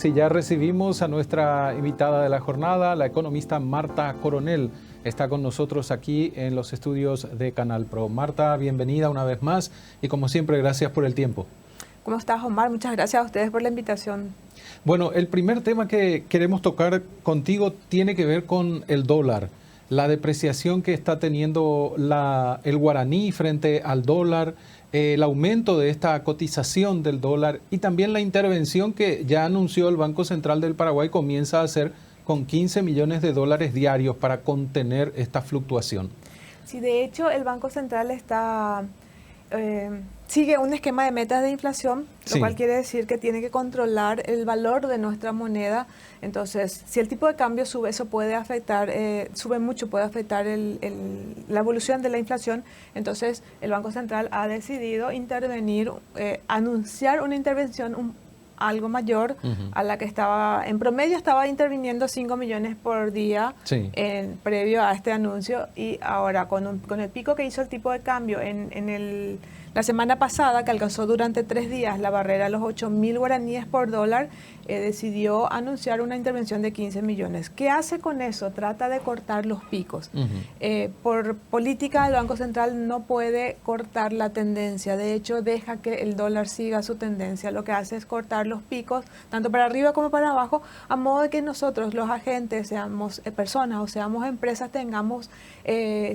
Sí, ya recibimos a nuestra invitada de la jornada, la economista Marta Coronel. Está con nosotros aquí en los estudios de Canal Pro. Marta, bienvenida una vez más y como siempre, gracias por el tiempo. ¿Cómo estás, Omar? Muchas gracias a ustedes por la invitación. Bueno, el primer tema que queremos tocar contigo tiene que ver con el dólar. La depreciación que está teniendo el guaraní frente al dólar, el aumento de esta cotización del dólar y también la intervención que ya anunció el Banco Central del Paraguay comienza a hacer con 15 millones de dólares diarios para contener esta fluctuación. Sí, de hecho, el Banco Central sigue un esquema de metas de inflación, lo cual quiere decir que tiene que controlar el valor de nuestra moneda. Entonces, si el tipo de cambio sube, eso puede afectar, sube mucho, puede afectar la evolución de la inflación. Entonces, el Banco Central ha decidido intervenir, anunciar una intervención algo mayor a la que estaba, en promedio estaba interviniendo 5 millones por día previo a este anuncio, y ahora con el pico que hizo el tipo de cambio la semana pasada, que alcanzó durante 3 días la barrera de los 8.000 guaraníes por dólar, decidió anunciar una intervención de 15 millones. ¿Qué hace con eso? Trata de cortar los picos. Por política, el Banco Central no puede cortar la tendencia. De hecho, deja que el dólar siga su tendencia. Lo que hace es cortar los picos, tanto para arriba como para abajo, a modo de que nosotros, los agentes, seamos personas o seamos empresas, tengamos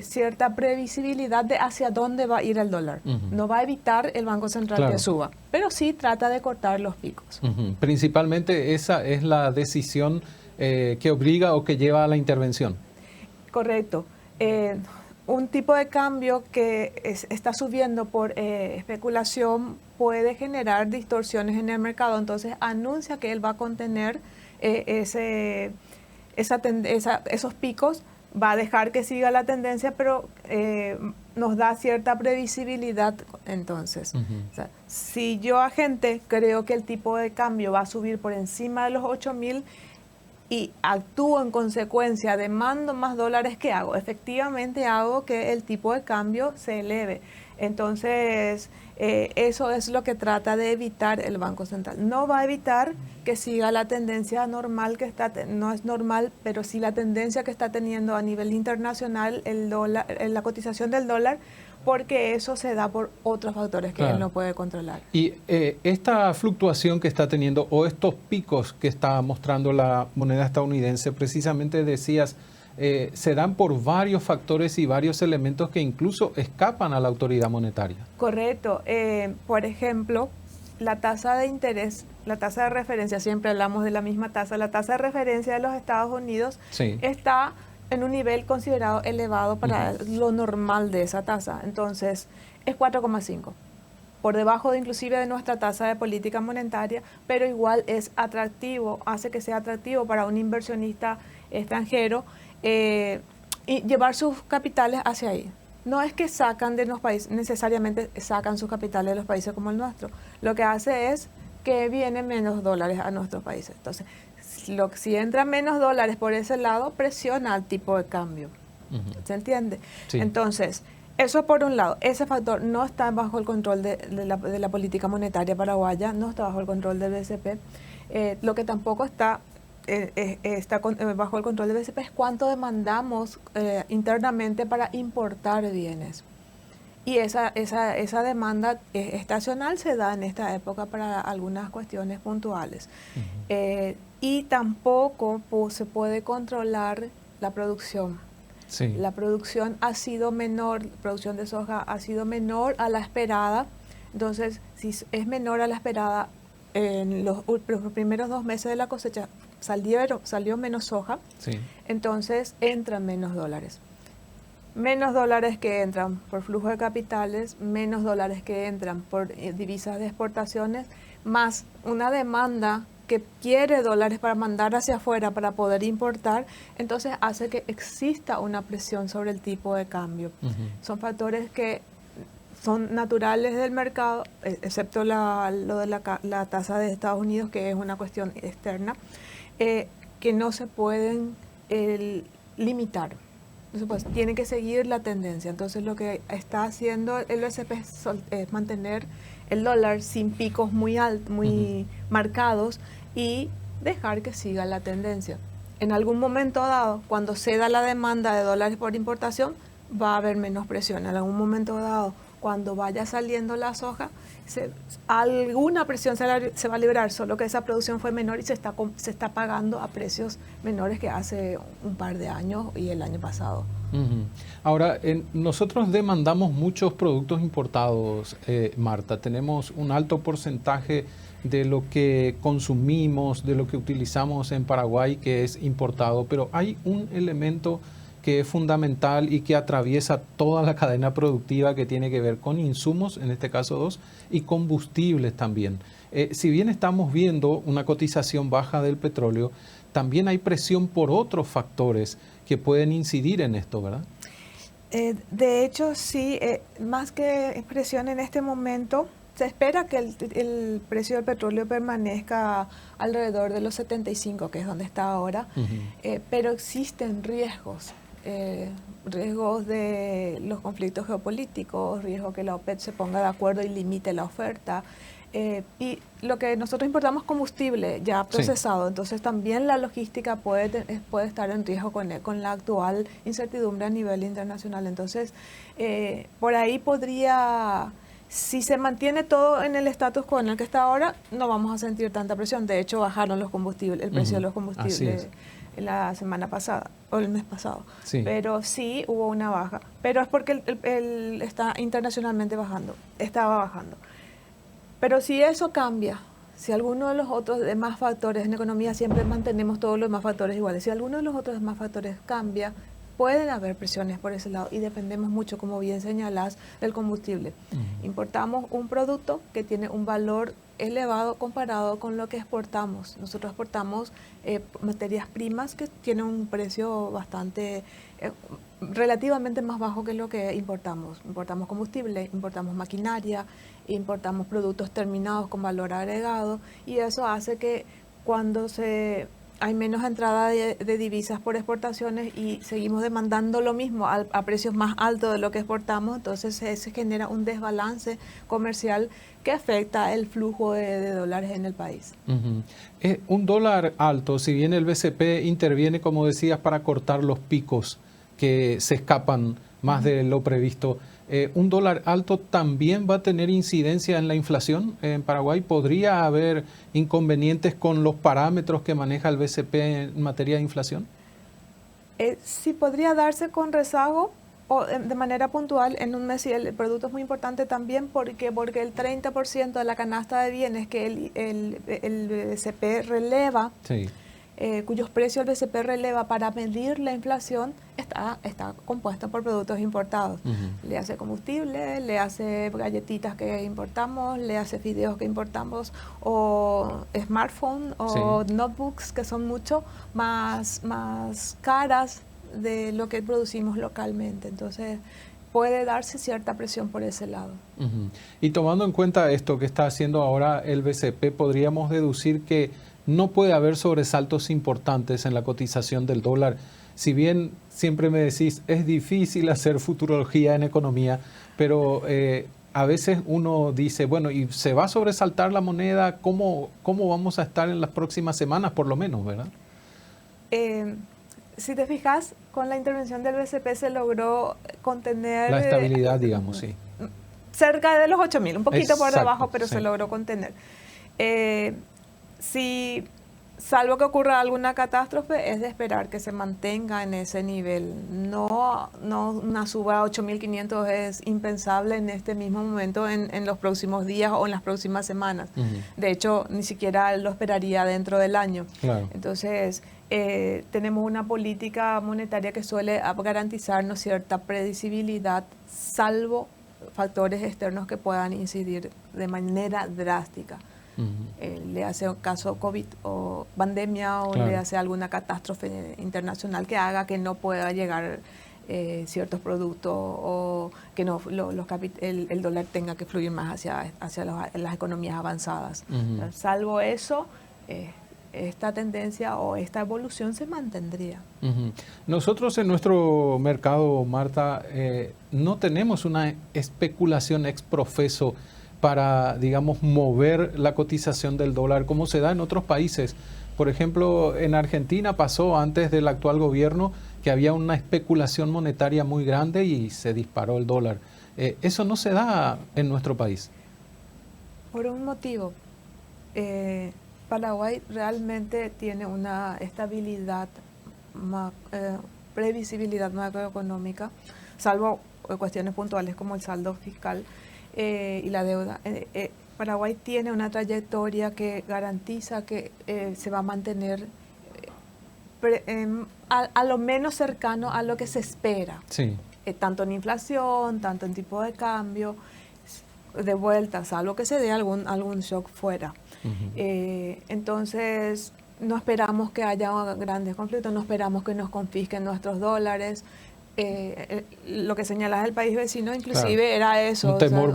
cierta previsibilidad de hacia dónde va a ir el dólar. No va a evitar el Banco Central que suba, pero sí trata de cortar los picos. Principalmente esa es la decisión que obliga o que lleva a la intervención. Correcto. Un tipo de cambio que está subiendo por especulación puede generar distorsiones en el mercado. Entonces anuncia que él va a contener esos picos, va a dejar que siga la tendencia, pero nos da cierta previsibilidad. Entonces, o sea, si yo, agente, creo que el tipo de cambio va a subir por encima de los 8.000 y actúo en consecuencia, demando más dólares, ¿qué hago? Efectivamente hago que el tipo de cambio se eleve. Entonces, eso es lo que trata de evitar el Banco Central. No va a evitar que siga la tendencia normal que está, no es normal, pero sí la tendencia que está teniendo a nivel internacional el dólar, la cotización del dólar, porque eso se da por otros factores que él no puede controlar. Y esta fluctuación que está teniendo o estos picos que está mostrando la moneda estadounidense, precisamente decías, se dan por varios factores y varios elementos que incluso escapan a la autoridad monetaria. Correcto. Por ejemplo, la tasa de interés, la tasa de referencia, siempre hablamos de la misma tasa, la tasa de referencia de los Estados Unidos está en un nivel considerado elevado para lo normal de esa tasa. Entonces, es 4,5. Por debajo inclusive de nuestra tasa de política monetaria, pero igual es atractivo, hace que sea atractivo para un inversionista extranjero y llevar sus capitales hacia ahí. No es que sacan de los países, necesariamente sacan sus capitales de los países como el nuestro. Lo que hace es que vienen menos dólares a nuestros países. Entonces, si entran menos dólares por ese lado, presiona al tipo de cambio. ¿Se entiende? Sí. Entonces, eso por un lado, ese factor no está bajo el control de la política monetaria paraguaya, no está bajo el control del BCP. Lo que tampoco está bajo el control del BCP es cuánto demandamos internamente para importar bienes. Y esa demanda estacional se da en esta época para algunas cuestiones puntuales. Y tampoco se puede controlar la producción. La producción ha sido menor, la producción de soja ha sido menor a la esperada. Entonces, si es menor a la esperada, en los primeros 2 meses de la cosecha salió menos soja, entonces entran menos dólares. Menos dólares que entran por flujo de capitales, menos dólares que entran por divisas de exportaciones, más una demanda que quiere dólares para mandar hacia afuera para poder importar, entonces hace que exista una presión sobre el tipo de cambio. Son factores que son naturales del mercado, excepto lo de la tasa de Estados Unidos, que es una cuestión externa, que no se pueden limitar. Entonces, pues, tiene que seguir la tendencia. Entonces, lo que está haciendo el BCP es mantener el dólar sin picos muy altos, muy marcados, y dejar que siga la tendencia. En algún momento dado, cuando ceda la demanda de dólares por importación, va a haber menos presión. En algún momento dado, cuando vaya saliendo la soja, alguna presión se va a liberar, solo que esa producción fue menor y se está pagando a precios menores que hace un par de años y el año pasado. Ahora, nosotros demandamos muchos productos importados, Marta. Tenemos un alto porcentaje de lo que consumimos, de lo que utilizamos en Paraguay que es importado, pero hay un elemento que es fundamental y que atraviesa toda la cadena productiva que tiene que ver con insumos, en este caso dos, y combustibles también. Si bien estamos viendo una cotización baja del petróleo, también hay presión por otros factores que pueden incidir en esto, ¿verdad? De hecho, sí, más que presión en este momento, se espera que el precio del petróleo permanezca alrededor de los 75, que es donde está ahora, pero existen riesgos. Riesgos de los conflictos geopolíticos, riesgo que la OPEP se ponga de acuerdo y limite la oferta. Y lo que nosotros importamos combustible ya procesado, entonces también la logística puede estar en riesgo con la actual incertidumbre a nivel internacional. Entonces, por ahí podría, si se mantiene todo en el status quo en el que está ahora, no vamos a sentir tanta presión. De hecho, bajaron los combustibles, el precio de los combustibles la semana pasada o el mes pasado. Pero sí hubo una baja. Pero es porque el está internacionalmente bajando, estaba bajando. Pero si eso cambia, si alguno de los otros demás factores, en economía siempre mantenemos todos los demás factores iguales, si alguno de los otros demás factores cambia, pueden haber presiones por ese lado y dependemos mucho, como bien señalás, del combustible. Importamos un producto que tiene un valor elevado comparado con lo que exportamos. Nosotros exportamos materias primas que tienen un precio bastante, relativamente más bajo que lo que importamos. Importamos combustible, importamos maquinaria, importamos productos terminados con valor agregado y eso hace que cuando hay menos entrada de divisas por exportaciones y seguimos demandando lo mismo a precios más altos de lo que exportamos, entonces se genera un desbalance comercial que afecta el flujo de dólares en el país. Un dólar alto, si bien el BCP interviene, como decías, para cortar los picos que se escapan más de lo previsto, ¿un dólar alto también va a tener incidencia en la inflación en Paraguay? ¿Podría haber inconvenientes con los parámetros que maneja el BCP en materia de inflación? Sí, podría darse con rezago o de manera puntual en un mes, y el producto es muy importante también porque el 30% de la canasta de bienes que el BCP releva, cuyos precios el BCP releva para medir la inflación, está compuesta por productos importados. Le hace combustible, le hace galletitas que importamos, le hace fideos que importamos, o smartphones o notebooks que son mucho más caras de lo que producimos localmente. Entonces puede darse cierta presión por ese lado. Y tomando en cuenta esto que está haciendo ahora el BCP, podríamos deducir que no puede haber sobresaltos importantes en la cotización del dólar. Si bien siempre me decís, es difícil hacer futurología en economía, pero a veces uno dice, bueno, ¿y se va a sobresaltar la moneda? ¿Cómo vamos a estar en las próximas semanas, por lo menos, verdad? Si te fijas, con la intervención del BCP se logró contener la estabilidad, digamos, cerca de los 8.000, un poquito por debajo, pero se logró contener. Si, salvo que ocurra alguna catástrofe, es de esperar que se mantenga en ese nivel. No una suba a 8.500 es impensable en este mismo momento, en los próximos días o en las próximas semanas. De hecho, ni siquiera lo esperaría dentro del año. Entonces, tenemos una política monetaria que suele garantizarnos cierta predecibilidad, salvo factores externos que puedan incidir de manera drástica. Le hace un caso COVID o pandemia o le hace alguna catástrofe internacional que haga que no pueda llegar ciertos productos o que el dólar tenga que fluir más hacia las economías avanzadas. Salvo eso, esta tendencia o esta evolución se mantendría. Nosotros en nuestro mercado, Marta, no tenemos una especulación ex profeso para, digamos, mover la cotización del dólar como se da en otros países, Por ejemplo, en Argentina pasó antes del actual gobierno que había una especulación monetaria muy grande y se disparó el dólar. Eso no se da en nuestro país. Por un motivo. Paraguay realmente tiene una estabilidad, previsibilidad macroeconómica, salvo cuestiones puntuales como el saldo fiscal y la deuda. Paraguay tiene una trayectoria que garantiza que se va a mantener a lo menos cercano a lo que se espera, sí. Tanto en inflación, tanto en tipo de cambio, de vuelta, salvo que se dé algún shock fuera. Entonces, no esperamos que haya grandes conflictos, no esperamos que nos confisquen nuestros dólares. Lo que señalas del país vecino inclusive claro, era eso, un temor,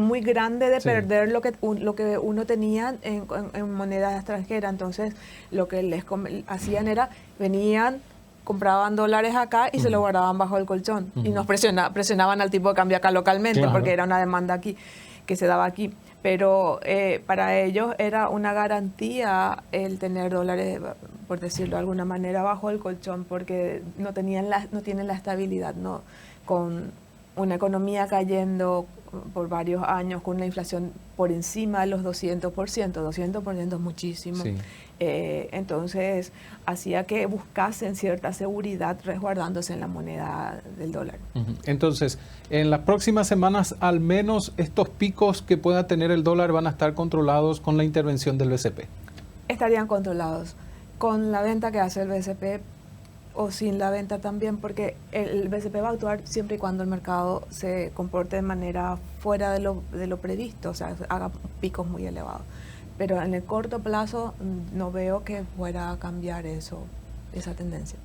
muy grande de sí, perder lo que uno tenía en moneda extranjera. Entonces lo que les hacían era, venían, compraban dólares acá y se lo guardaban bajo el colchón y nos presionaban al tipo de cambio acá localmente, claro, porque era una demanda aquí que se daba aquí. Pero para ellos era una garantía el tener dólares, por decirlo de alguna manera, bajo el colchón, porque no tienen la estabilidad, ¿no? Con una economía cayendo por varios años, con una inflación por encima de los 200%, 200% es muchísimo. Sí. Entonces, hacía que buscasen cierta seguridad resguardándose en la moneda del dólar. Entonces, en las próximas semanas, al menos estos picos que pueda tener el dólar van a estar controlados con la intervención del BCP. Estarían controlados con la venta que hace el BCP o sin la venta también, porque el BCP va a actuar siempre y cuando el mercado se comporte de manera fuera de lo previsto, o sea, haga picos muy elevados. Pero en el corto plazo no veo que fuera a cambiar esa tendencia.